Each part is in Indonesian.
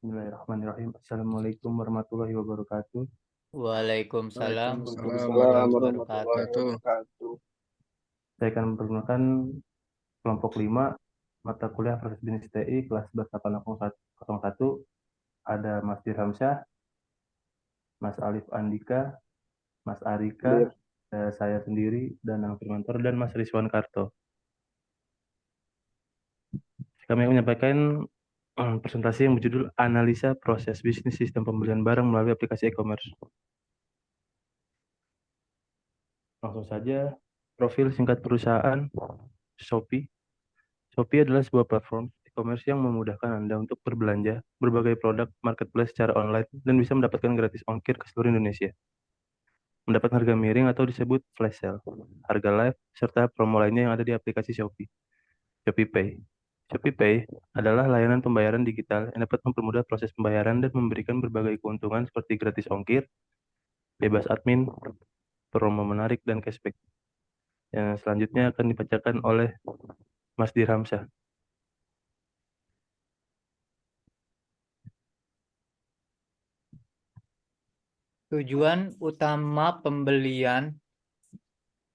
Bismillahirrahmanirrahim. Assalamualaikum warahmatullahi wabarakatuh. Waalaikumsalam Waalaikumsalam warahmatullahi warahmatullahi wabarakatuh. wabarakatuh. Saya akan memperkenalkan kelompok 5 mata kuliah proses bisnis TI kelas 11.801. Ada Mas Dirhamsyah, Mas Alif Andika, Mas Arika, Hadir. saya sendiri, Danang Firmantor, dan Mas Rizwan Karto. Kami akan menyampaikan presentasi yang berjudul Analisa Proses Bisnis Sistem Pembelian Barang melalui Aplikasi E-Commerce. Langsung saja, profil singkat perusahaan Shopee. Shopee adalah sebuah platform e-commerce yang memudahkan Anda untuk berbelanja berbagai produk marketplace secara online dan bisa mendapatkan gratis ongkir ke seluruh Indonesia. Mendapat harga miring atau disebut flash sale, harga live, serta promo lainnya yang ada di aplikasi Shopee. Shopee Pay. Shopee Pay adalah layanan pembayaran digital yang dapat mempermudah proses pembayaran dan memberikan berbagai keuntungan seperti gratis ongkir, bebas admin, promo menarik, dan cashback. Yang selanjutnya akan dibacakan oleh Mas Dirhamsyah. Tujuan utama pembelian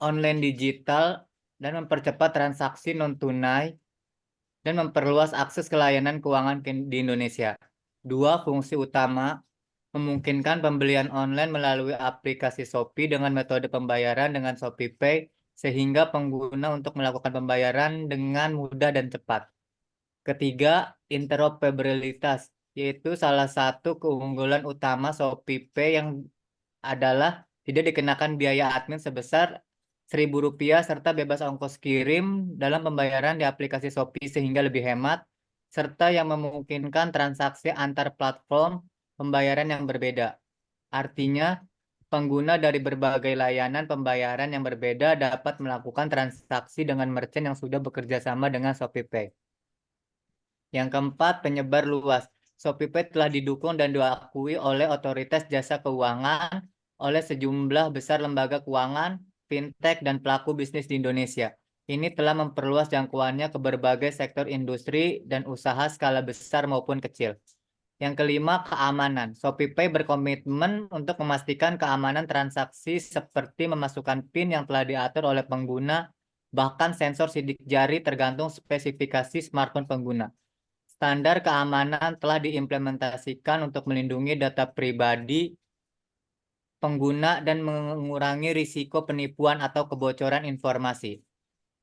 online digital dan mempercepat transaksi non-tunai dan memperluas akses ke layanan keuangan di Indonesia. Dua fungsi utama memungkinkan pembelian online melalui aplikasi Shopee dengan metode pembayaran dengan Shopee Pay sehingga pengguna untuk melakukan pembayaran dengan mudah dan cepat. Ketiga, interoperabilitas, yaitu salah satu keunggulan utama Shopee Pay yang adalah tidak dikenakan biaya admin sebesar Rp1.000 serta bebas ongkos kirim dalam pembayaran di aplikasi Shopee sehingga lebih hemat, serta yang memungkinkan transaksi antar platform pembayaran yang berbeda. Artinya, pengguna dari berbagai layanan pembayaran yang berbeda dapat melakukan transaksi dengan merchant yang sudah bekerja sama dengan Shopee Pay. Yang keempat, penyebar luas. ShopeePay telah didukung dan diakui oleh otoritas jasa keuangan, oleh sejumlah besar lembaga keuangan, fintech, dan pelaku bisnis di Indonesia. Ini telah memperluas jangkauannya ke berbagai sektor industri dan usaha skala besar maupun kecil. Yang kelima, keamanan. ShopeePay berkomitmen untuk memastikan keamanan transaksi seperti memasukkan PIN yang telah diatur oleh pengguna, bahkan sensor sidik jari tergantung spesifikasi smartphone pengguna. Standar keamanan telah diimplementasikan untuk melindungi data pribadi pengguna dan mengurangi risiko penipuan atau kebocoran informasi.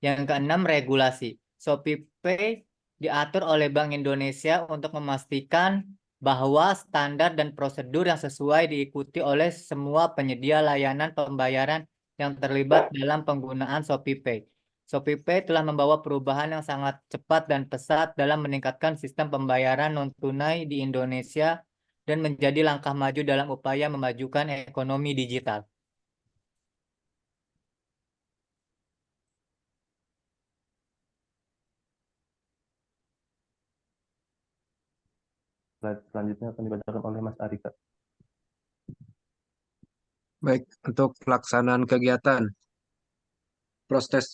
Yang keenam, regulasi. ShopeePay diatur oleh Bank Indonesia untuk memastikan bahwa standar dan prosedur yang sesuai diikuti oleh semua penyedia layanan pembayaran yang terlibat dalam penggunaan ShopeePay. ShopeePay telah membawa perubahan yang sangat cepat dan pesat dalam meningkatkan sistem pembayaran non-tunai di Indonesia dan menjadi langkah maju dalam upaya memajukan ekonomi digital. Slide selanjutnya akan dibacakan oleh Mas Arika. Baik, untuk pelaksanaan kegiatan, proses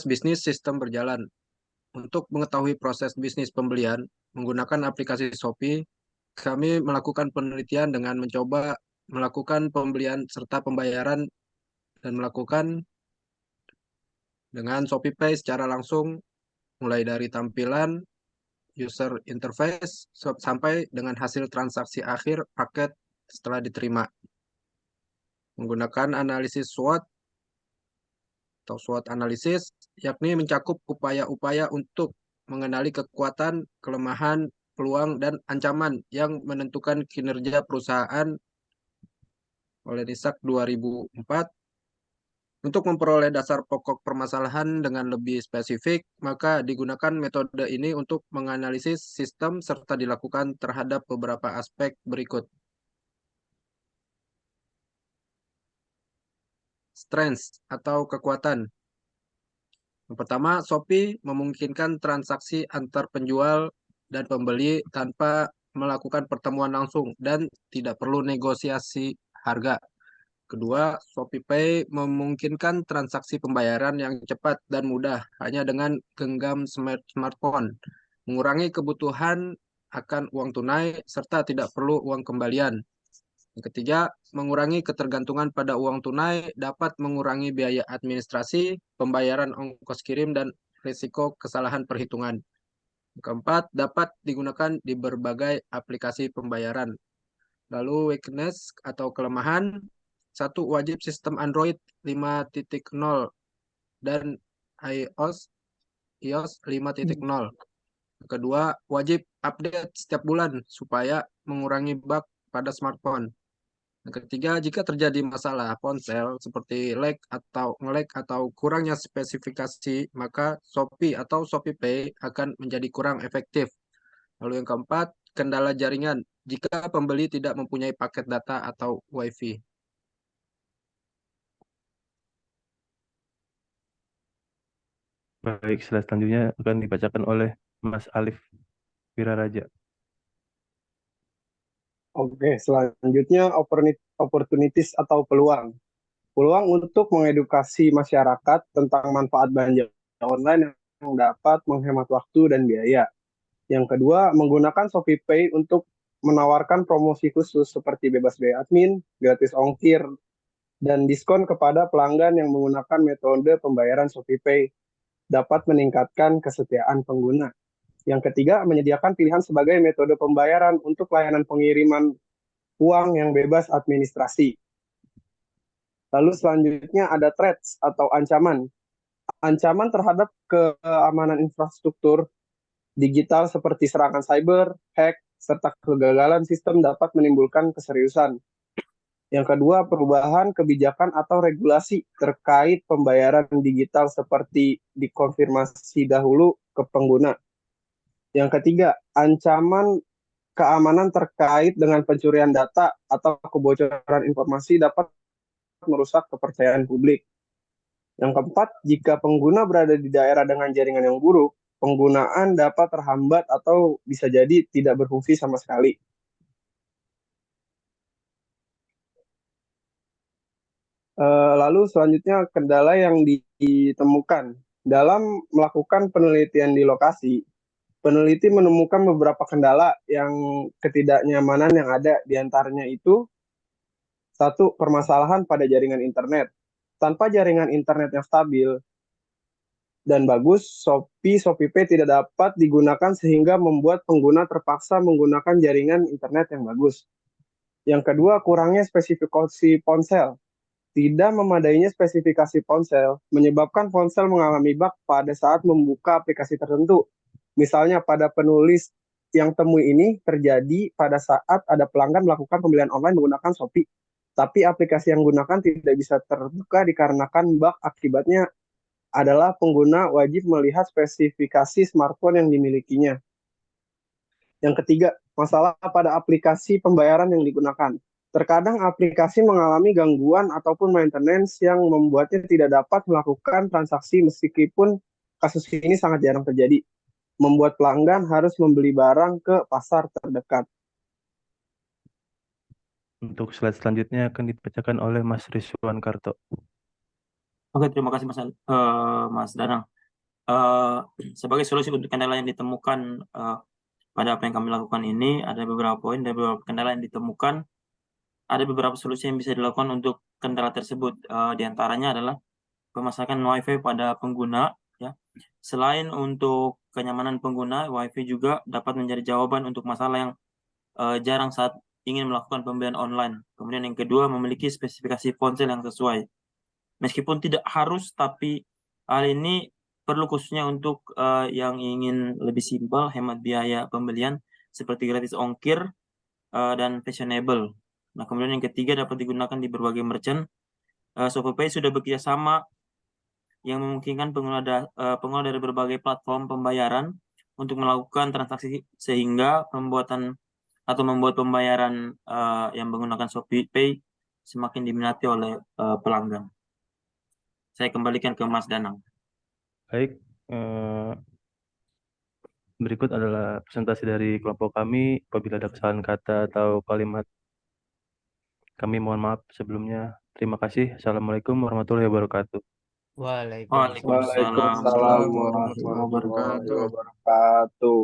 bisnis sistem berjalan. Untuk mengetahui proses bisnis pembelian menggunakan aplikasi Shopee, kami melakukan penelitian dengan mencoba melakukan pembelian serta pembayaran dan melakukan dengan Shopee Pay secara langsung, mulai dari tampilan user interface sampai dengan hasil transaksi akhir paket setelah diterima. Menggunakan analisis SWOT atau SWOT analisis, yakni mencakup upaya-upaya untuk mengenali kekuatan, kelemahan, peluang, dan ancaman yang menentukan kinerja perusahaan oleh NISAK 2004. Untuk memperoleh dasar pokok permasalahan dengan lebih spesifik, maka digunakan metode ini untuk menganalisis sistem serta dilakukan terhadap beberapa aspek berikut. Strengths atau kekuatan. Yang pertama, Shopee memungkinkan transaksi antar penjual dan pembeli tanpa melakukan pertemuan langsung dan tidak perlu negosiasi harga. Kedua, ShopeePay memungkinkan transaksi pembayaran yang cepat dan mudah hanya dengan genggam smartphone, mengurangi kebutuhan akan uang tunai serta tidak perlu uang kembalian. Yang ketiga, mengurangi ketergantungan pada uang tunai dapat mengurangi biaya administrasi, pembayaran ongkos kirim, dan risiko kesalahan perhitungan. Yang keempat, dapat digunakan di berbagai aplikasi pembayaran. Lalu weakness atau kelemahan, satu, wajib sistem Android 5.0 dan iOS 5.0. Kedua, wajib update setiap bulan supaya mengurangi bug pada smartphone. Yang ketiga, jika terjadi masalah ponsel seperti lag atau nge-lag atau kurangnya spesifikasi, maka Shopee atau ShopeePay akan menjadi kurang efektif. Lalu yang keempat, kendala jaringan jika pembeli tidak mempunyai paket data atau WiFi. Baik, slide selanjutnya akan dibacakan oleh Mas Alif Wiraraja. Oke, selanjutnya opportunities atau peluang. Peluang untuk mengedukasi masyarakat tentang manfaat belanja online yang dapat menghemat waktu dan biaya. Yang kedua, menggunakan ShopeePay untuk menawarkan promosi khusus seperti bebas biaya admin, gratis ongkir, dan diskon kepada pelanggan yang menggunakan metode pembayaran ShopeePay dapat meningkatkan kesetiaan pengguna. Yang ketiga, menyediakan pilihan sebagai metode pembayaran untuk layanan pengiriman uang yang bebas administrasi. Lalu selanjutnya ada threats atau ancaman. Ancaman terhadap keamanan infrastruktur digital seperti serangan cyber, hack, serta kegagalan sistem dapat menimbulkan keseriusan. Yang kedua, perubahan kebijakan atau regulasi terkait pembayaran digital seperti dikonfirmasi dahulu ke pengguna. Yang ketiga, ancaman keamanan terkait dengan pencurian data atau kebocoran informasi dapat merusak kepercayaan publik. Yang keempat, jika pengguna berada di daerah dengan jaringan yang buruk, penggunaan dapat terhambat atau bisa jadi tidak berfungsi sama sekali. Lalu selanjutnya kendala yang ditemukan. Dalam melakukan penelitian di lokasi, peneliti menemukan beberapa kendala yang ketidaknyamanan yang ada. Di antaranya itu, satu, permasalahan pada jaringan internet. Tanpa jaringan internet yang stabil dan bagus, ShopeePay tidak dapat digunakan sehingga membuat pengguna terpaksa menggunakan jaringan internet yang bagus. Yang kedua, kurangnya spesifikasi ponsel. Tidak memadainya spesifikasi ponsel menyebabkan ponsel mengalami bug pada saat membuka aplikasi tertentu. Misalnya pada penulis yang temui ini terjadi pada saat ada pelanggan melakukan pembelian online menggunakan Shopee. Tapi aplikasi yang digunakan tidak bisa terbuka dikarenakan bug. Akibatnya adalah pengguna wajib melihat spesifikasi smartphone yang dimilikinya. Yang ketiga, masalah pada aplikasi pembayaran yang digunakan. Terkadang aplikasi mengalami gangguan ataupun maintenance yang membuatnya tidak dapat melakukan transaksi meskipun kasus ini sangat jarang terjadi. Membuat pelanggan harus membeli barang ke pasar terdekat. Untuk slide selanjutnya akan dibacakan oleh Mas Rizwan Karto. Oke, terima kasih Mas Danang. Sebagai solusi untuk kendala yang ditemukan pada apa yang kami lakukan ini, ada beberapa poin, ada beberapa kendala yang ditemukan, ada beberapa solusi yang bisa dilakukan untuk kendala tersebut. Di antaranya adalah pemasangan WiFi pada pengguna. Ya. Selain untuk kenyamanan pengguna, WiFi juga dapat menjadi jawaban untuk masalah yang jarang saat ingin melakukan pembelian online. Kemudian yang kedua, memiliki spesifikasi ponsel yang sesuai. Meskipun tidak harus, tapi hal ini perlu khususnya untuk yang ingin lebih simpel, hemat biaya pembelian, seperti gratis ongkir dan fashionable. Nah, kemudian yang ketiga dapat digunakan di berbagai merchant. ShopeePay sudah bekerja sama yang memungkinkan pengguna dari berbagai platform pembayaran untuk melakukan transaksi sehingga membuat pembayaran yang menggunakan ShopeePay semakin diminati oleh pelanggan. Saya kembalikan ke Mas Danang. Baik, berikut adalah presentasi dari kelompok kami. Apabila ada kesalahan kata atau kalimat, kami mohon maaf sebelumnya. Terima kasih. Assalamualaikum warahmatullahi wabarakatuh. Waalaikumsalam. Waalaikumsalam warahmatullahi wabarakatuh.